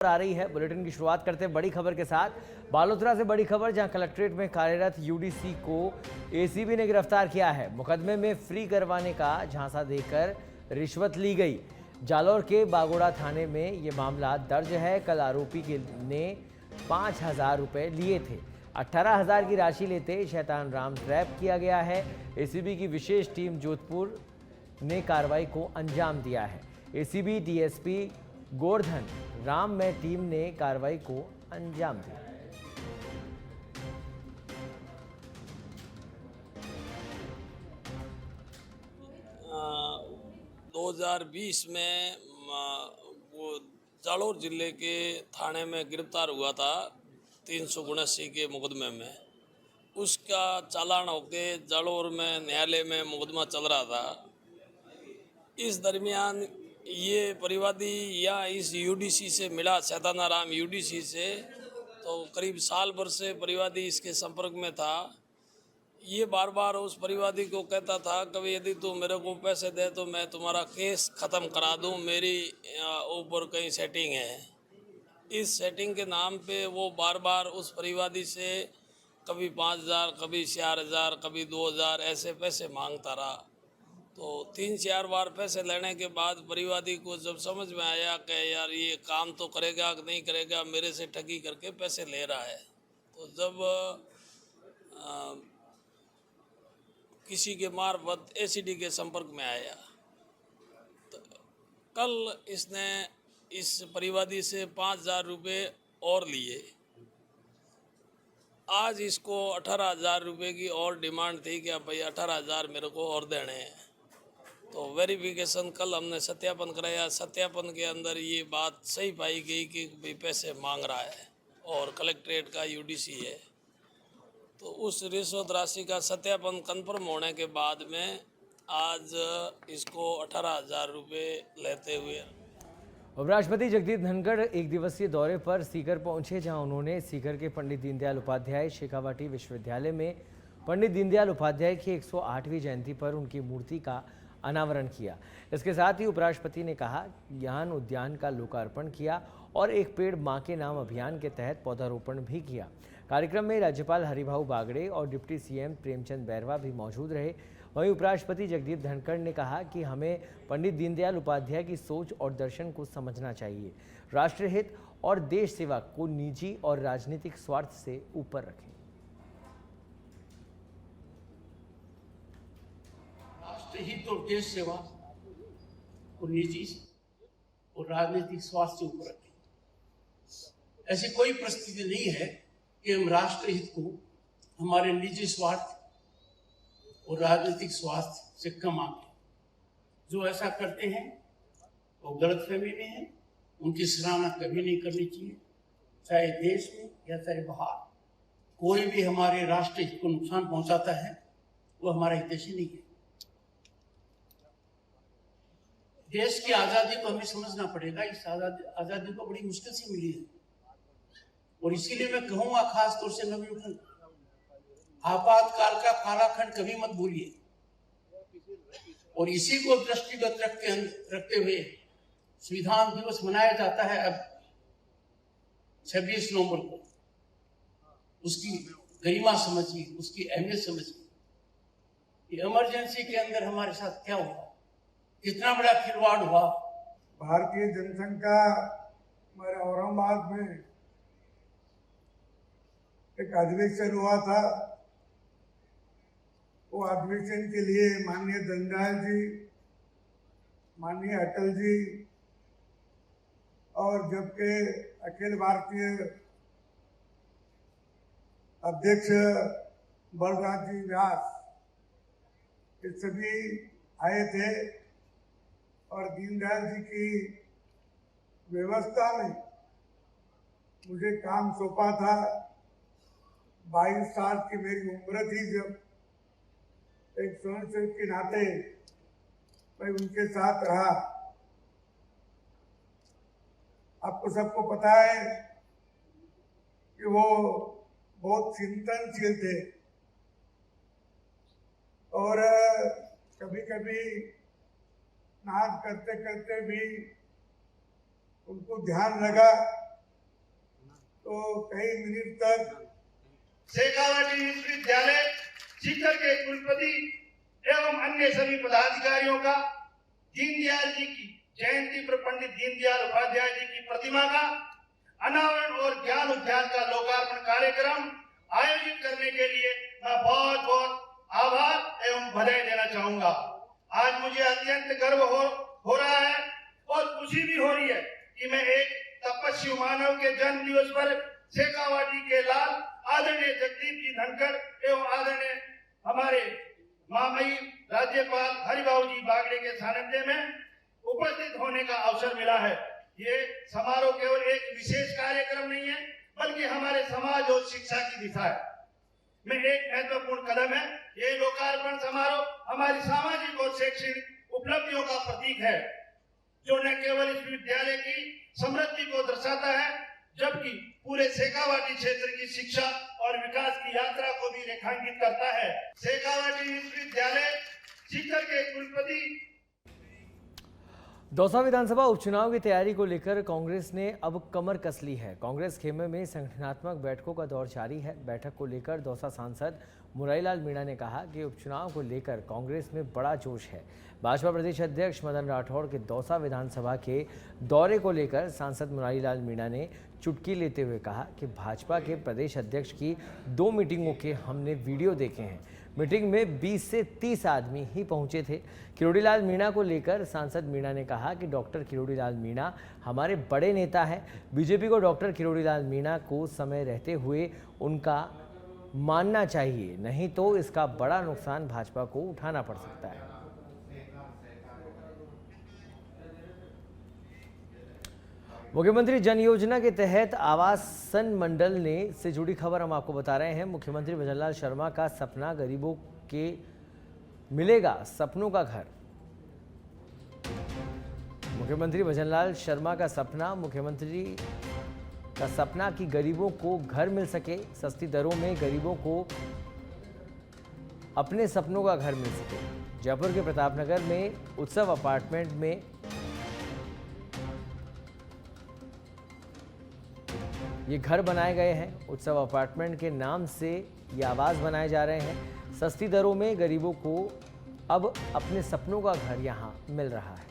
आ रही है। बुलेटिन की शुरुआत करते हैं बड़ी खबर के साथ। बालोतरा से बड़ी खबर, जहां कलेक्ट्रेट में कार्यरत यूडीसी को एसीबी ने गिरफ्तार किया है। मुकदमे में फ्री करवाने का झांसा देकर रिश्वत ली गई। जालौर के बागोड़ा थाने में ये मामला दर्ज है। कल आरोपी ने 5,000 रुपए लिए थे। 18,000 की राशि लेते शैतान राम ट्रैप किया गया है। एसीबी की विशेष टीम जोधपुर ने कार्रवाई को अंजाम दिया है। एसीबी डीएसपी गोवर्धन राम में टीम ने कार्रवाई को अंजाम दिया। 2020 में वो जालौर जिले के थाने में गिरफ्तार हुआ था 379 के मुकदमे में। उसका चालान होके जालौर में न्यायालय में मुकदमा चल रहा था। इस दरमियान ये परिवादी या इस यूडीसी से मिला, शैतानाराम यूडीसी से, तो करीब साल भर से परिवादी इसके संपर्क में था। ये बार बार उस परिवादी को कहता था, कभी यदि तू मेरे को पैसे दे तो मैं तुम्हारा केस ख़त्म करा दूं, मेरी ऊपर कहीं सेटिंग है। इस सेटिंग के नाम पे वो बार बार उस परिवादी से कभी 5,000, कभी 4,000, कभी 2,000 ऐसे पैसे मांगता रहा। तो 3-4 बार पैसे लेने के बाद परिवादी को जब समझ में आया कि यार ये काम तो करेगा कि नहीं करेगा, मेरे से ठगी करके पैसे ले रहा है, तो जब किसी के मार्फत एसीडी के संपर्क में आया, तो कल इसने इस परिवादी से 5,000 रुपये और लिए। आज इसको 18,000 रुपये की और डिमांड थी कि अब भाई 18,000 मेरे को और देने हैं। तो वेरिफिकेशन कल हमने सत्यापन कराया। सत्यापन के अंदर ये बात सही पाई गई कि भाई पैसे मांग रहा है और कलेक्ट्रेट का यूडीसी है। तो उस रिश्वत राशि का सत्यापन कंफर्म होने के बाद में आज इसको 18,000 रुपये लेते हुए। उपराष्ट्रपति जगदीप धनखड़ एक दिवसीय दौरे पर सीकर पहुंचे, जहां उन्होंने सीकर के पंडित दीनदयाल उपाध्याय शेखावाटी विश्वविद्यालय में पंडित दीनदयाल उपाध्याय की 108वीं जयंती पर उनकी मूर्ति का अनावरण किया। इसके साथ ही उपराष्ट्रपति ने कहा, ज्ञान उद्यान का लोकार्पण किया और एक पेड़ मां के नाम अभियान के तहत पौधारोपण भी किया। कार्यक्रम में राज्यपाल हरिभाऊ बागड़े और डिप्टी सीएम प्रेमचंद बैरवा भी मौजूद रहे। वहीं उपराष्ट्रपति जगदीप धनखड़ ने कहा कि हमें पंडित दीनदयाल उपाध्याय की सोच और दर्शन को समझना चाहिए। राष्ट्रहित और देश सेवा को निजी और राजनीतिक स्वार्थ से ऊपर रखें। राष्ट्रहित और देश सेवा को निजी और राजनीतिक स्वार्थ से ऊपर रखें। ऐसी कोई परिस्थिति नहीं है कि हम राष्ट्रहित को हमारे निजी स्वार्थ और राजनीतिक स्वार्थ से कम आके। जो ऐसा करते हैं वो गलतफहमी में है, उनकी सराहना कभी नहीं करनी चाहिए, चाहे देश में या चाहे बाहर। कोई भी हमारे राष्ट्र हित को नुकसान पहुंचाता है वो हमारा हितैषी नहीं है। देश की आजादी को हमें समझना पड़ेगा। इस आजादी को बड़ी मुश्किल से मिली है और इसीलिए मैं कहूंगा खास तौर से नवीन को, आपातकाल का कालाखंड कभी मत भूलिए। और इसी को दृष्टिगत रखते हुए संविधान दिवस मनाया जाता है अब 26 नवंबर को। उसकी गरिमा समझिए, उसकी अहमियत समझिए। ये इमरजेंसी के अंदर हमारे साथ क्या हुआ, कितना बड़ा खिलवाड़ हुआ। भारतीय जनसंघ का हमारे औरंगाबाद में एक अधिवेशन हुआ था। वो अधिवेशन के लिए माननीय दीनदयाल जी, माननीय अटल जी और जबकि अखिल भारतीय अध्यक्ष बलराज जी व्यास, ये सभी आए थे और दीनदयाल जी की व्यवस्था में मुझे काम सौंपा था। 22 साल की मेरी उम्र थी जब एक स्वयंसेवक के नाते मैं उनके साथ रहा। आपको सबको पता है कि वो बहुत चिंतनशील थे और कभी कभी नाच करते करते भी उनको ध्यान लगा तो कई मिनट तक शेखावाटी विश्वविद्यालय सीकर के कुलपति एवं अन्य सभी पदाधिकारियों का दीनदयाल जी की जयंती पर पंडित दीनदयाल उपाध्याय जी की प्रतिमा का अनावरण और ज्ञान उद्यान का लोकार्पण कार्यक्रम आयोजित करने के लिए मैं बहुत बहुत आभार एवं बधाई देना चाहूंगा। आज मुझे अत्यंत गर्व हो रहा है और खुशी भी हो रही है कि मैं एक तपस्वी मानव के जन्म दिवस पर शेखावाटी के लाल आदरणीय जगदीप जी धनखड़ एवं आदरणीय हमारे महामहिम राज्यपाल हरिभाऊ जी बागड़े के सानिध्य में उपस्थित होने का अवसर मिला है। ये समारोह केवल एक विशेष कार्यक्रम नहीं है बल्कि हमारे समाज और शिक्षा की दिशा है में एक महत्वपूर्ण कदम है। ये लोकार्पण समारोह हमारी सामाजिक और शैक्षणिक उपलब्धियों का प्रतीक है जो न केवल इस विद्यालय की समृद्धि को दर्शाता है जबकि पूरे शेखावाटी क्षेत्र की शिक्षा और विकास की यात्रा को भी रेखांकित करता है। शेखावाटी विश्वविद्यालय सीकर के कुलपति। दौसा विधानसभा उपचुनाव की तैयारी को लेकर कांग्रेस ने अब कमर कस ली है। कांग्रेस खेमे में संगठनात्मक बैठकों का दौर जारी है। बैठक को लेकर दौसा सांसद मुरारीलाल मीणा ने कहा कि उपचुनाव को लेकर कांग्रेस में बड़ा जोश है। भाजपा प्रदेश अध्यक्ष मदन राठौड़ के दौसा विधानसभा के दौरे को लेकर सांसद मुरारीलाल मीणा ने चुटकी लेते हुए कहा कि भाजपा के प्रदेश अध्यक्ष की 2 मीटिंगों के हमने वीडियो देखे हैं। मीटिंग में 20 से 30 आदमी ही पहुंचे थे। किरोड़ीलाल मीणा को लेकर सांसद मीणा ने कहा कि डॉक्टर किरोड़ीलाल मीणा हमारे बड़े नेता हैं। बीजेपी को डॉक्टर किरोड़ीलाल मीणा को समय रहते हुए उनका मानना चाहिए, नहीं तो इसका बड़ा नुकसान भाजपा को उठाना पड़ सकता है। मुख्यमंत्री जन योजना के तहत आवासन मंडल ने से जुड़ी खबर हम आपको बता रहे हैं। मुख्यमंत्री भजनलाल शर्मा का सपना गरीबों के मिलेगा सपनों का घर। मुख्यमंत्री भजनलाल शर्मा का सपना कि गरीबों को घर मिल सके, सस्ती दरों में गरीबों को अपने सपनों का घर मिल सके। जयपुर के प्रतापनगर में उत्सव अपार्टमेंट में ये घर बनाए गए हैं। उत्सव अपार्टमेंट के नाम से ये आवास बनाए जा रहे हैं। सस्ती दरों में गरीबों को अब अपने सपनों का घर यहां मिल रहा है।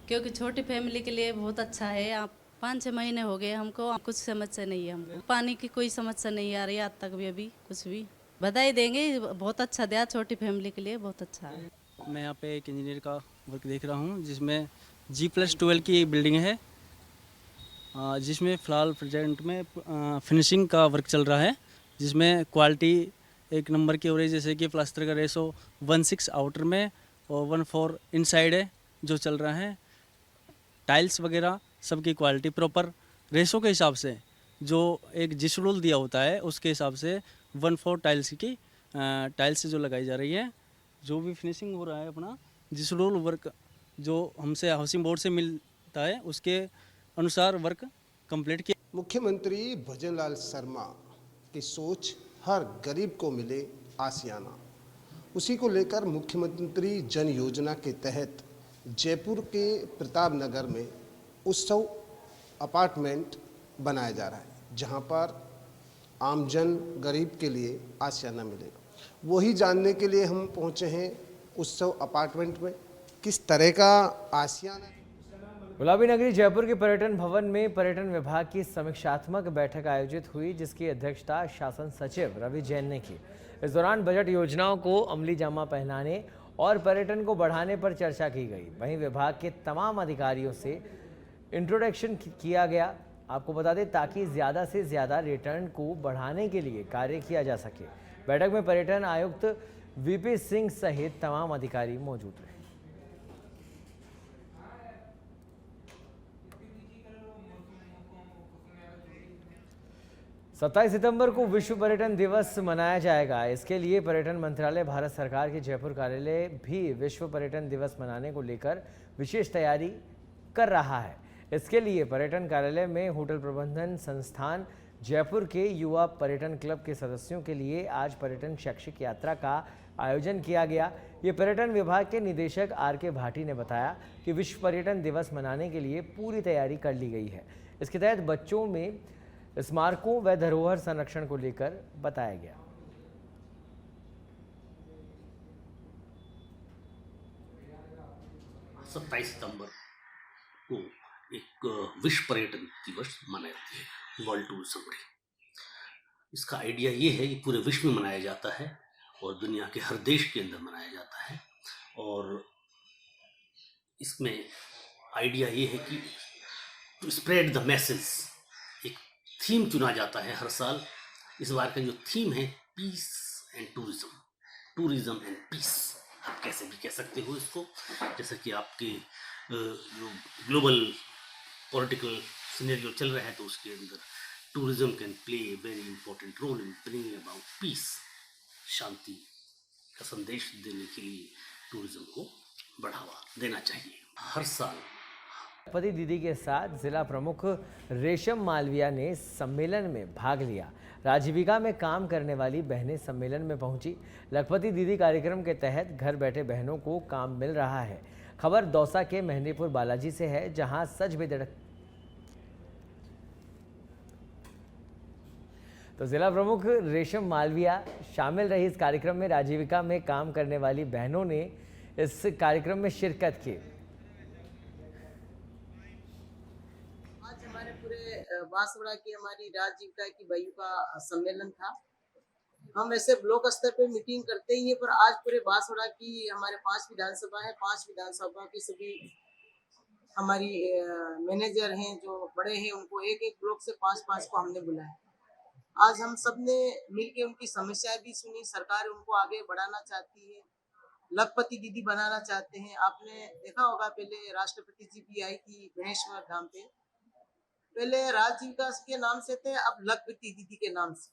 क्योंकि छोटी फैमिली के लिए बहुत अच्छा है। आप 5-6 महीने हो गए हमको, कुछ समस्या नहीं है। हमको पानी की कोई समस्या नहीं आ रही आज तक भी। अभी कुछ भी बधाई देंगे, बहुत अच्छा दिया, छोटी फैमिली के लिए बहुत अच्छा है। मैं यहाँ पे एक इंजीनियर का वर्क देख रहा हूँ जिसमें G+12 की एक बिल्डिंग है जिसमें फ़िलहाल प्रेजेंट में फिनिशिंग का वर्क चल रहा है जिसमें क्वालिटी एक नंबर की हो रही है। जैसे कि प्लास्टर का रेशो 1:6 आउटर में और 1:4 इनसाइड है जो चल रहा है। टाइल्स वगैरह सबकी क्वालिटी प्रॉपर रेशो के हिसाब से जो एक जिसरूल दिया होता है उसके हिसाब से 1:4 टाइल्स की टाइल्स जो लगाई जा रही है। जो भी फिनिशिंग हो रहा है अपना जिसरूल वर्क जो हमसे हाउसिंग बोर्ड से मिलता है उसके अनुसार वर्क कंप्लीट किया। मुख्यमंत्री भजनलाल शर्मा की सोच हर गरीब को मिले आसियाना, उसी को लेकर मुख्यमंत्री जन योजना के तहत जयपुर के प्रताप नगर में उत्सव अपार्टमेंट बनाया जा रहा है जहां पर आमजन गरीब के लिए आशियाना मिलेगा। वही जानने के लिए हम पहुंचे हैं उत्सव अपार्टमेंट में किस तरह का आशियाना। गुलाबी नगरी जयपुर के पर्यटन भवन में पर्यटन विभाग की समीक्षात्मक बैठक आयोजित हुई जिसकी अध्यक्षता शासन सचिव रवि जैन ने की। इस दौरान बजट योजनाओं को अमली जामा पहनाने और पर्यटन को बढ़ाने पर चर्चा की गई। वहीं विभाग के तमाम अधिकारियों से इंट्रोडक्शन किया गया। आपको बता दें ताकि ज़्यादा से ज़्यादा रिटर्न को बढ़ाने के लिए कार्य किया जा सके। बैठक में पर्यटन आयुक्त वीपी सिंह सहित तमाम अधिकारी मौजूद रहे। सत्ताईस सितंबर को विश्व पर्यटन दिवस मनाया जाएगा। इसके लिए पर्यटन मंत्रालय भारत सरकार के जयपुर कार्यालय भी विश्व पर्यटन दिवस मनाने को लेकर विशेष तैयारी कर रहा है। इसके लिए पर्यटन कार्यालय में होटल प्रबंधन संस्थान जयपुर के युवा पर्यटन क्लब के सदस्यों के लिए आज पर्यटन शैक्षिक यात्रा का आयोजन किया गया। ये पर्यटन विभाग के निदेशक R.K. भाटी ने बताया कि विश्व पर्यटन दिवस मनाने के लिए पूरी तैयारी कर ली गई है। इसके तहत बच्चों में स्मारकों व धरोहर संरक्षण को लेकर बताया गया। 27 सितंबर को एक विश्व पर्यटन दिवस मनाते हैं, वर्ल्ड टूरिज्म डे। इसका आइडिया ये है कि पूरे विश्व में मनाया जाता है और दुनिया के हर देश के अंदर मनाया जाता है। और इसमें आइडिया ये है कि टू स्प्रेड द मैसेज, एक थीम चुना जाता है हर साल। इस बार का जो थीम है peace and tourism, tourism and peace, आप कैसे भी कह सकते हो इसको। जैसा कि आपके जो ग्लोबल पॉलिटिकल सिनेरियो चल रहा है तो उसके अंदर tourism can play a very important role in bringing about peace. शांति का संदेश देने के लिए टूरिज्म को बढ़ावा देना चाहिए हर साल। पति दीदी के साथ जिला प्रमुख रेशम मालविया ने सम्मेलन में भाग लिया। राजीविका में काम करने वाली बहनें सम्मेलन में पहुंची। लखपति दीदी कार्यक्रम के तहत घर बैठे बहनों को काम मिल रहा है। खबर दौसा के मेहंदीपुर बालाजी से है, जहां सज बेधड़क तो जिला प्रमुख रेशम मालविया शामिल रही। इस कार्यक्रम में राजीविका में काम करने वाली बहनों ने इस कार्यक्रम में शिरकत की। आज हमारे पूरे बांसवाड़ा की हमारी राजीविका की बहू का सम्मेलन था। हम ऐसे ब्लॉक स्तर पे मीटिंग करते ही हैं, पर आज पूरे बांसवाड़ा की हमारे 5 विधानसभा है, 5 विधानसभा की सभी हमारी मैनेजर हैं जो बड़े हैं, उनको एक एक ब्लॉक से 5-5 को हमने बुलाया। आज हम सब ने मिलकर उनकी समस्याएं भी सुनी। सरकार उनको आगे बढ़ाना चाहती है, लखपति दीदी बनाना चाहते हैं। आपने देखा होगा पहले राष्ट्रपति जी भी आई थी गणेश्वर धाम पे, पहले राजीविका के नाम से थे, अब लखपति दीदी के नाम से।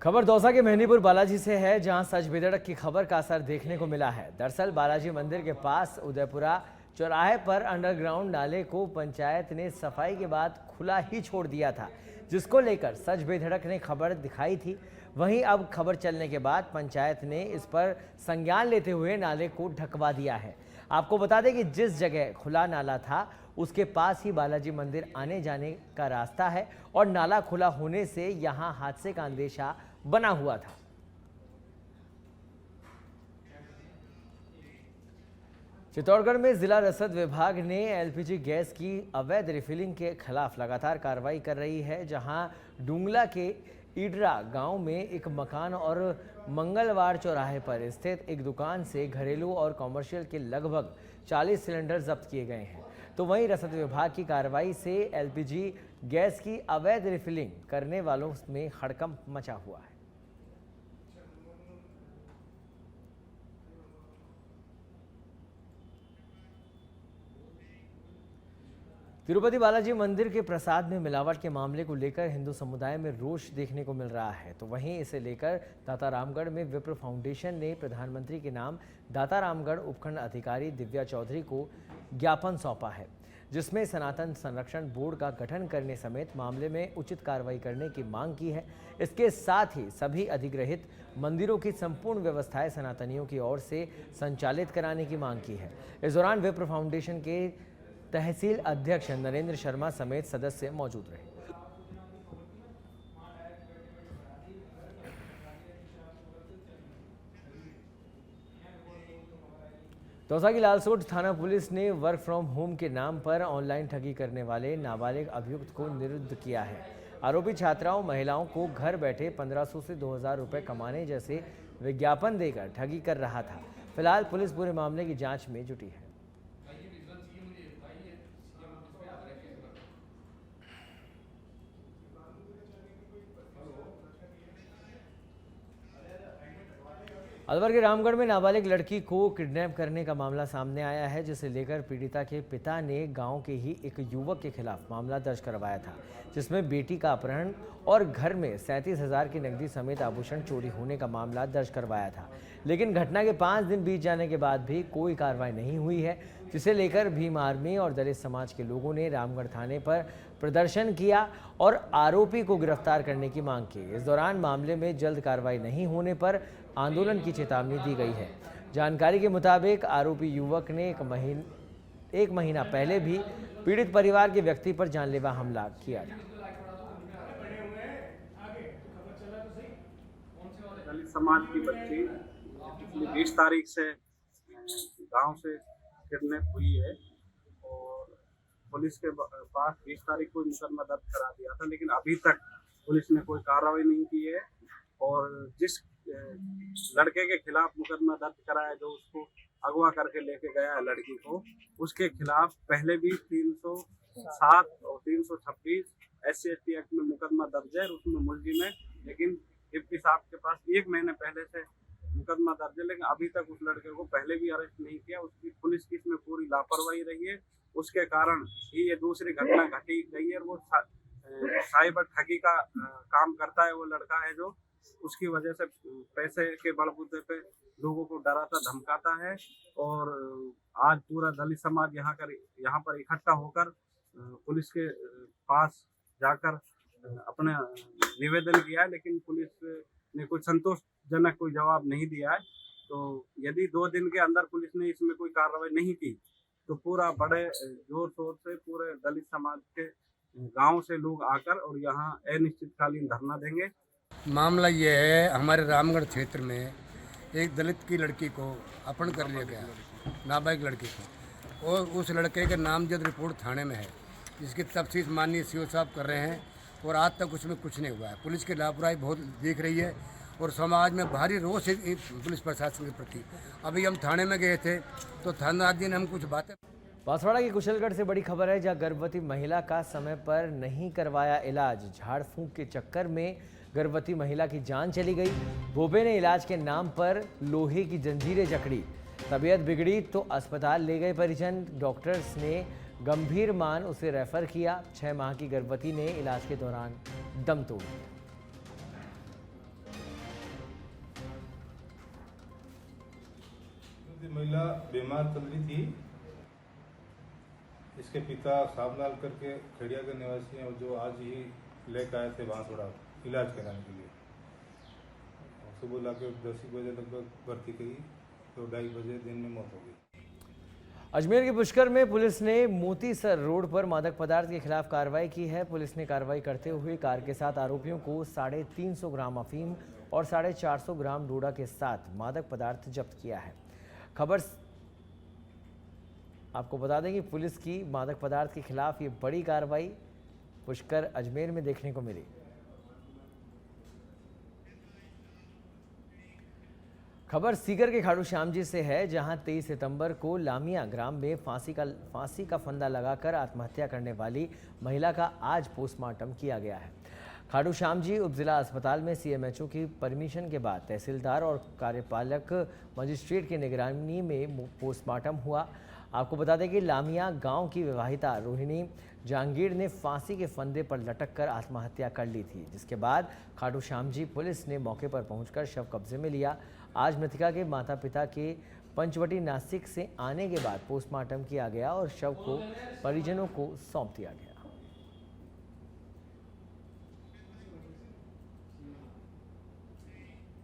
खबर दौसा के मेहंदीपुर बालाजी से है, जहां सज बेधड़क की खबर का असर देखने को मिला है। दरअसल बालाजी मंदिर के पास उदयपुरा चौराहे पर अंडरग्राउंड नाले को पंचायत ने सफाई के बाद खुला ही छोड़ दिया था, जिसको लेकर सज बेधड़क ने खबर दिखाई थी। वहीं अब खबर चलने के बाद पंचायत ने इस पर संज्ञान लेते हुए नाले को ढकवा दिया है। आपको बता दें कि जिस जगह खुला नाला था उसके पास ही बालाजी मंदिर आने जाने का रास्ता है और नाला खुला होने से यहां हादसे का अंदेशा बना हुआ था। चित्तौड़गढ़ में जिला रसद विभाग ने एलपीजी गैस की अवैध रिफिलिंग के खिलाफ लगातार कार्रवाई कर रही है, जहां डूंगला के ईडरा गांव में एक मकान और मंगलवार चौराहे पर स्थित एक दुकान से घरेलू और कॉमर्शियल के लगभग 40 सिलेंडर जब्त किए गए हैं। तो वहीं रसद विभाग की कार्रवाई से एलपीजी गैस की अवैध रिफिलिंग करने वालों में हड़कंप मचा हुआ है। तिरुपति बालाजी मंदिर के प्रसाद में मिलावट के मामले को लेकर हिंदू समुदाय में रोष देखने को मिल रहा है। तो वहीं इसे लेकर दाता रामगढ़ में विप्र फाउंडेशन ने प्रधानमंत्री के नाम दाता रामगढ़ उपखंड अधिकारी दिव्या चौधरी को ज्ञापन सौंपा है, जिसमें सनातन संरक्षण बोर्ड का गठन करने समेत मामले में उचित कार्रवाई करने की मांग की है। इसके साथ ही सभी अधिग्रहित मंदिरों की संपूर्ण व्यवस्थाएं सनातनियों की ओर से संचालित कराने की मांग की है। इस दौरान विप्र फाउंडेशन के तहसील अध्यक्ष नरेंद्र शर्मा समेत सदस्य मौजूद रहे। दौसा की लालसोट थाना पुलिस ने वर्क फ्रॉम होम के नाम पर ऑनलाइन ठगी करने वाले नाबालिग अभियुक्त को निरुद्ध किया है। आरोपी छात्राओं महिलाओं को घर बैठे 1500 से 2000 रुपए कमाने जैसे विज्ञापन देकर ठगी कर रहा था। फिलहाल पुलिस पूरे मामले की जांच में जुटी है। अलवर के रामगढ़ में नाबालिग लड़की को किडनैप करने का मामला सामने आया है, जिसे लेकर पीड़िता के पिता ने गांव के ही एक युवक के खिलाफ मामला दर्ज करवाया था, जिसमें बेटी का अपहरण और घर में 37,000 की नकदी समेत आभूषण चोरी होने का मामला दर्ज करवाया था। लेकिन घटना के 5 दिन बीत जाने के बाद भी कोई कार्रवाई नहीं हुई है, जिसे लेकर भीम आर्मी और दलित समाज के लोगों ने रामगढ़ थाने पर प्रदर्शन किया और आरोपी को गिरफ्तार करने की मांग की। इस दौरान मामले में जल्द कार्रवाई नहीं होने पर आंदोलन की चेतावनी दी गई है। जानकारी के मुताबिक आरोपी युवक ने एक महीना पहले भी पीड़ित परिवार के व्यक्ति पर जानलेवा हमला किया था। दलित समाज की बच्ची पिछली 20 तारीख से गांव से किडनैप हुई है और पुलिस के पास 20 तारीख को मुकदमा दर्ज करा दिया था, लेकिन अभी तक पुलिस ने कोई कार्रवाई नहीं की है। और जिस लड़के के खिलाफ मुकदमा दर्ज कराया, जो उसको अगवा करके लेके गया है लड़की को, उसके खिलाफ पहले भी 307 और 326 SC/ST एक्ट में मुकदमा दर्ज है, उसमें मुलजिम है। लेकिन डिप्टी साहब के पास 1 महीने पहले से मुकदमा दर्ज है, लेकिन अभी तक उस लड़के को पहले भी अरेस्ट नहीं किया। उसकी पुलिस की इसमें पूरी लापरवाही रही है, उसके कारण ही ये दूसरी घटना घटी गई है। वो साइबर ठगी का काम करता है, वो लड़का है जो उसकी वजह से पैसे के बलबूते पे लोगों को डराता धमकाता है। और आज पूरा दलित समाज यहाँ पर इकट्ठा होकर पुलिस के पास जाकर अपना निवेदन किया है, लेकिन पुलिस ने कोई संतोषजनक कोई जवाब नहीं दिया है। तो यदि 2 दिन के अंदर पुलिस ने इसमें कोई कार्रवाई नहीं की तो पूरा बड़े जोर शोर से पूरे दलित समाज के गांव से लोग आकर और यहाँ अनिश्चितकालीन धरना देंगे। मामला ये है, हमारे रामगढ़ क्षेत्र में एक दलित की लड़की को अपहरण कर लिया गया, नाबालिग लड़की को, और उस लड़के के नामजद रिपोर्ट थाने में है, जिसकी तफ्तीश माननीय CO साहब कर रहे हैं और आज तक उसमें कुछ नहीं हुआ है। पुलिस की लापरवाही बहुत दिख रही है और समाज में भारी रोष है पुलिस प्रशासन के प्रति। अभी हम थाने में गए थे तो थानाधिकारी ने हम कुछ बातें। बांसवाड़ा के कुशलगढ़ से बड़ी खबर है, जहां गर्भवती महिला का समय पर नहीं करवाया इलाज। झाड़ फूंक के चक्कर में गर्भवती महिला की जान चली गई। भोबे ने इलाज के नाम पर लोहे की जंजीरें जकड़ी। तबीयत बिगड़ी तो अस्पताल ले गए परिजन। डॉक्टर्स ने गंभीर मान उसे रेफर किया। 6 माह की गर्भवती ने इलाज के दौरान दम तोड़ दिया। महिला बीमार चल रही थी। इसके पिता साबलाल करके खड़िया के निवासी हैं, जो आज ही लेकर आए थे बांसवाड़ा इलाज कराने के लिए। सुबह लाके 10 बजे लगभग भर्ती करी तो 2:30 बजे दिन में मौत हो गई। अजमेर के पुष्कर में पुलिस ने मोतीसर रोड पर मादक पदार्थ के खिलाफ कार्रवाई की है। पुलिस ने कार्रवाई करते हुए कार के साथ आरोपियों को 350 ग्राम अफीम और 450 ग्राम डोडा के साथ मादक पदार्थ जब्त किया है। खबर आपको बता दें कि पुलिस की मादक पदार्थ के खिलाफ ये बड़ी कार्रवाई पुष्कर अजमेर में देखने को मिली। खबर सीकर के खाटू श्याम जी से है, जहां 23 सितंबर को लामिया ग्राम में फांसी का फंदा लगाकर आत्महत्या करने वाली महिला का आज पोस्टमार्टम किया गया है। खाटू श्याम जी उपजिला अस्पताल में CMHO की परमिशन के बाद तहसीलदार और कार्यपालक मजिस्ट्रेट की निगरानी में पोस्टमार्टम हुआ। आपको बता दें कि लामिया गांव की विवाहिता रोहिणी जहांगीर ने फांसी के फंदे पर लटककर आत्महत्या कर ली थी, जिसके बाद खाटू श्याम जी पुलिस ने मौके पर पहुंचकर शव कब्जे में लिया। आज मृतका के माता पिता के पंचवटी नासिक से आने के बाद पोस्टमार्टम किया गया और शव को परिजनों को सौंप दिया गया।